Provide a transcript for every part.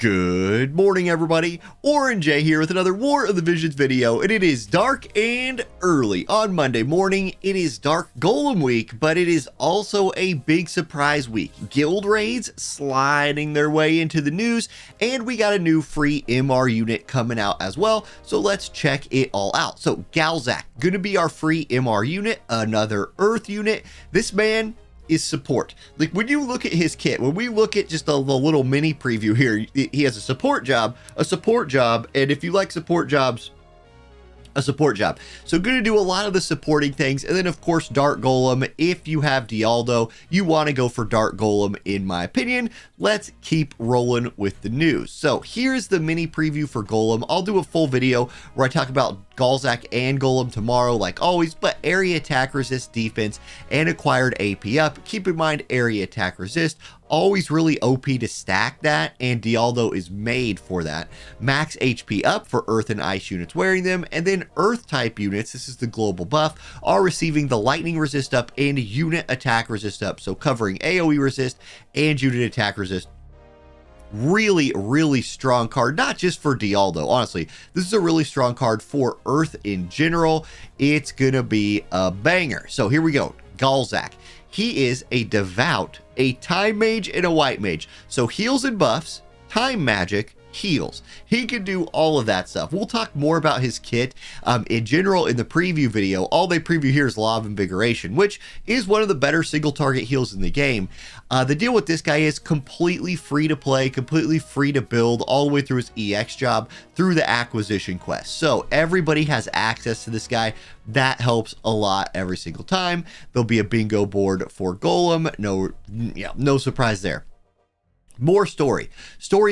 Good morning, everybody. Orange J here with another War of the Visions video, and it is dark and early on Monday morning. It is Dark Golem week, but it is also a big surprise week. Guild raids sliding their way into the news, and we got a new free MR unit coming out as well, so let's check it all out. So Galzak, gonna be our free MR unit, another Earth unit. This man is support. Like when you look at his kit, when we look at just the little mini preview here, he has a support job, and if you like support jobs, a support job. So going to do a lot of the supporting things, and then of course Dark Golem. If you have Dialdo, you want to go for Dark Golem in my opinion. Let's keep rolling with the news. So here's the mini preview for Golem. I'll do a full video where I talk about Galzak and Golem tomorrow like always, but area attack resist defense and acquired AP up. Keep in mind area attack resist, always really OP to stack that, and Dialdo is made for that. Max HP up for Earth and Ice units wearing them, and then Earth type units, this is the global buff, are receiving the lightning resist up and unit attack resist up, so covering AoE resist and unit attack resist. Really strong card, not just for Dialdo. Honestly, this is a really strong card for Earth in general. It's gonna be a banger. So here we go. Galzak, he is a devout, a time mage and a white mage, so heals and buffs, time magic, heals. He can do all of that stuff. We'll talk more about his kit in general in the preview video. All they preview here is Law of Invigoration, which is one of the better single target heals in the game. The deal with this guy is completely free to play, completely free to build all the way through his EX job through the acquisition quest. So everybody has access to this guy. That helps a lot every single time. There'll be a bingo board for Golem. No surprise there. More story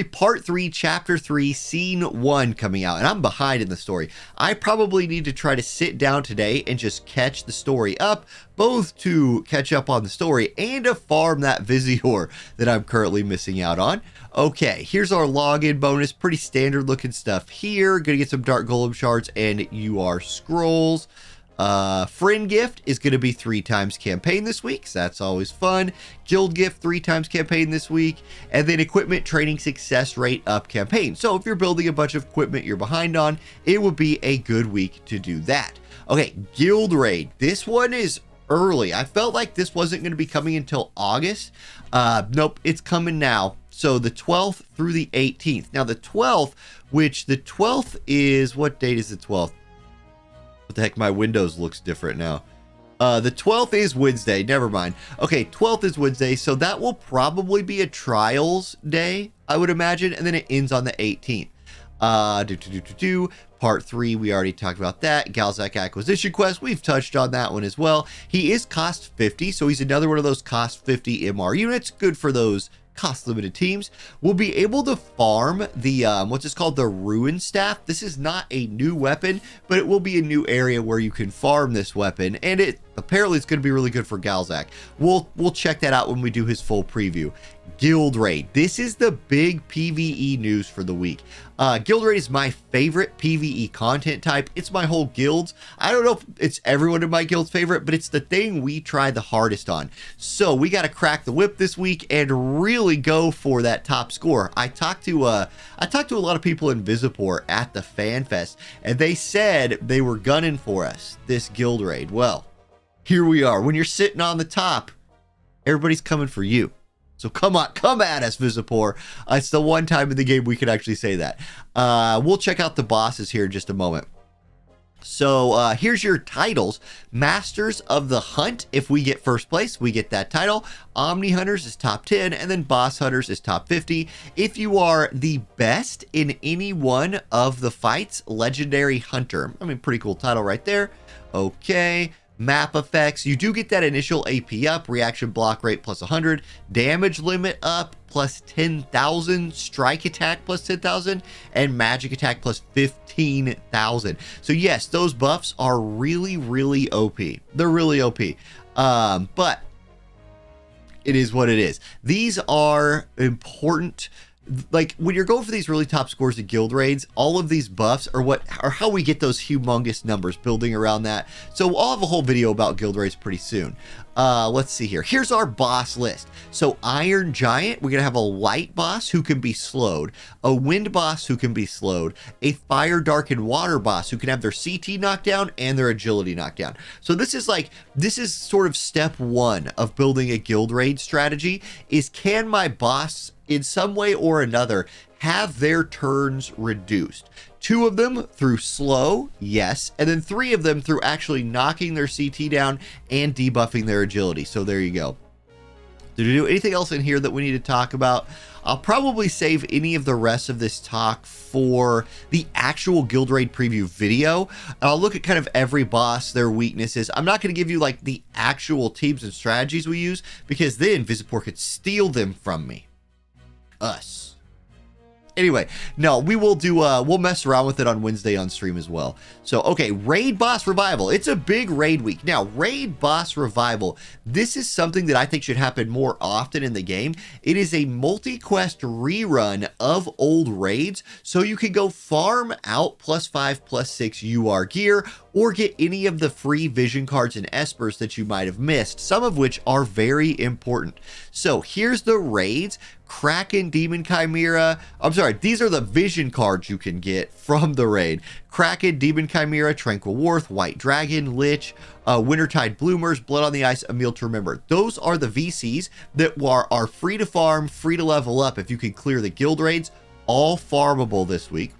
part 3 chapter 3 scene 1 coming out, and I'm behind in the story. I probably need to try to sit down today and just catch the story up, both to catch up on the story and to farm that Visior that I'm currently missing out on. Okay, here's our login bonus, pretty standard looking stuff here. Gonna get some Dark Golem shards and UR scrolls. Friend gift is going to be 3 times campaign this week, so that's always fun. Guild gift 3 times campaign this week, and then equipment training success rate up campaign. So if you're building a bunch of equipment you're behind on, it would be a good week to do that. Okay, guild raid. This one is early. I felt like this wasn't going to be coming until August. Nope, it's coming now. So the 12th through the 18th. Now the 12th, which the 12th is, what date is the 12th? What the heck, my Windows looks different now. The 12th is Wednesday, never mind. Okay, 12th is Wednesday, so that will probably be a trials day, I would imagine, and then it ends on the 18th. Part 3, we already talked about that. Galzak acquisition quest, we've touched on that one as well. He is cost 50, so he's another one of those cost 50 MR units, good for those cost limited teams. We'll be able to farm the what's this called, the Ruin Staff. This is not a new weapon, but it will be a new area where you can farm this weapon, and it apparently it's going to be really good for Galzak. We'll check that out when we do his full preview. Guild raid, this is the big PVE news for the week. Guild raid is my favorite PVE content type. It's my whole guild's. I don't know if it's everyone in my guild's favorite, but it's the thing we try the hardest on. So we got to crack the whip this week and really go for that top score. I talked to a lot of people in Visipur at the Fan Fest, and they said they were gunning for us this guild raid. Well, here we are. When you're sitting on the top, everybody's coming for you. So come on, come at us, Visipur. It's the one time in the game we can actually say that. We'll check out the bosses here in just a moment. So here's your titles. Masters of the Hunt, if we get first place, we get that title. Omni Hunters is top 10, and then Boss Hunters is top 50. If you are the best in any one of the fights, Legendary Hunter. I mean, pretty cool title right there. Okay. Map effects, you do get that initial AP up, reaction block rate plus 100, damage limit up plus 10,000, strike attack plus 10,000, and magic attack plus 15,000. So yes, those buffs are really OP. They're really OP. But it is what it is. These are important like when you're going for these really top scores of guild raids, all of these buffs are how we get those humongous numbers building around that. So I'll have a whole video about guild raids pretty soon. Let's see here. Here's our boss list. So Iron Giant, we're gonna have a light boss who can be slowed, a wind boss who can be slowed, a fire, dark, and water boss who can have their CT knocked down and their agility knocked down. So this is sort of step one of building a guild raid strategy, is can my boss in some way or another have their turns reduced? 2 of them through slow, yes, and then 3 of them through actually knocking their CT down and debuffing their agility. So there you go. Did you do anything else in here that we need to talk about? I'll probably save any of the rest of this talk for the actual guild raid preview video. I'll look at kind of every boss, their weaknesses. I'm not going to give you like the actual teams and strategies we use, because then Visipor could steal them from me. Us. Anyway, no, we will do, we'll mess around with it on Wednesday on stream as well. So, okay, Raid Boss Revival. It's a big raid week. Now, Raid Boss Revival, this is something that I think should happen more often in the game. It is a multi-quest rerun of old raids, so you can go farm out +5, +6 UR gear, or get any of the free vision cards and espers that you might have missed, some of which are very important. So here's the raids. Kraken, Demon Chimera. I'm sorry, these are the vision cards you can get from the raid. Kraken, Demon Chimera, Tranquil Wrath, White Dragon, Lich, Wintertide Bloomers, Blood on the Ice, A Meal to Remember. Those are the VCs that are free to farm, free to level up if you can clear the guild raids, all farmable this week.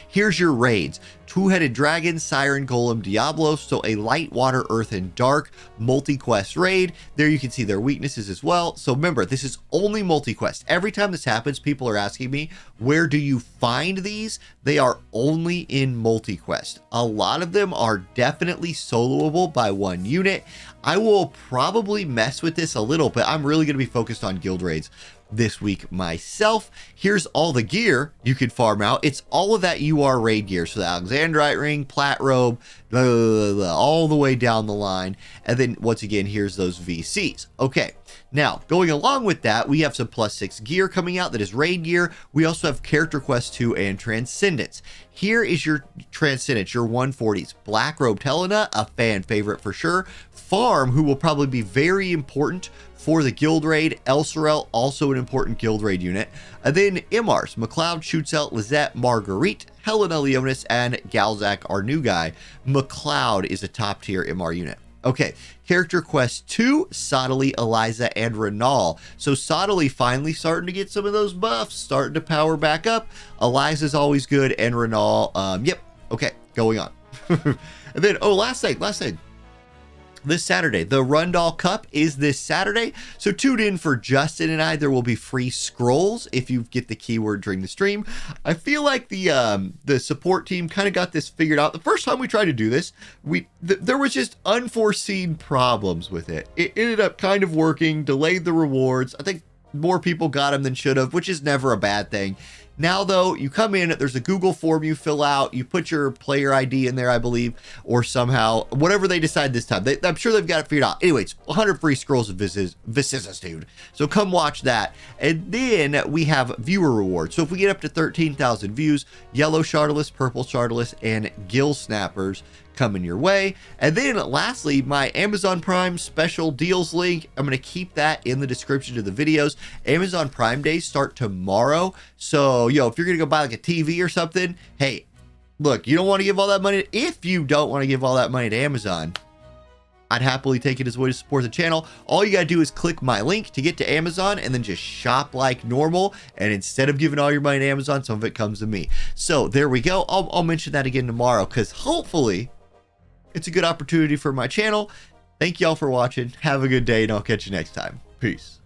Here's your raids. Two-headed dragon, Siren, Golem, Diablos. So a light, water, earth, and dark multi-quest raid. There you can see their weaknesses as well. So remember, this is only multi-quest. Every time this happens, people are asking me, where do you find these? They are only in multi-quest. A lot of them are definitely soloable by one unit. I will probably mess with this a little, but I'm really going to be focused on guild raids this week myself. Here's all the gear you can farm out. It's all of that UR raid gear. So the Alexandrite ring, plat robe, all the way down the line. And then once again, here's those VCs. Okay. Now, going along with that, we have some +6 gear coming out that is raid gear. We also have Character Quest 2 and Transcendence. Here is your Transcendence, your 140s. Black Robed Helena, a fan favorite for sure. Farm, who will probably be very important for the guild raid. Elsorel, also an important guild raid unit. And then MRs, McLeod shoots out Lizette, Marguerite, Helena Leonis, and Galzak, our new guy. McLeod is a top tier MR unit. Okay, Character Quest 2, Sottily, Eliza, and Renal. So Sottily finally starting to get some of those buffs, starting to power back up. Eliza's always good, and Renal, yep, okay, going on. And then, oh, last thing. This Saturday, the Rundall Cup is this Saturday, so tune in for Justin and I. There will be free scrolls if you get the keyword during the stream. I feel like the support team kind of got this figured out. The first time we tried to do this, there was just unforeseen problems with it. It ended up kind of working, delayed the rewards. I think more people got them than should have, which is never a bad thing. Now, though, you come in, there's a Google form you fill out, you put your player ID in there, I believe, or somehow, whatever they decide this time. I'm sure they've got it figured out. Anyways, 100 free scrolls of vicissitude. So come watch that. And then we have viewer rewards. So if we get up to 13,000 views, yellow Shardless, purple Shardless, and gill snappers coming your way. And then lastly, my Amazon Prime special deals link, I'm going to keep that in the description of the videos. Amazon Prime days start tomorrow. So, if you're going to go buy like a TV or something, hey, look, you don't want to give all that money. If you don't want to give all that money to Amazon, I'd happily take it as a way to support the channel. All you got to do is click my link to get to Amazon and then just shop like normal. And instead of giving all your money to Amazon, some of it comes to me. So there we go. I'll mention that again tomorrow, because hopefully it's a good opportunity for my channel. Thank y'all for watching. Have a good day, and I'll catch you next time. Peace.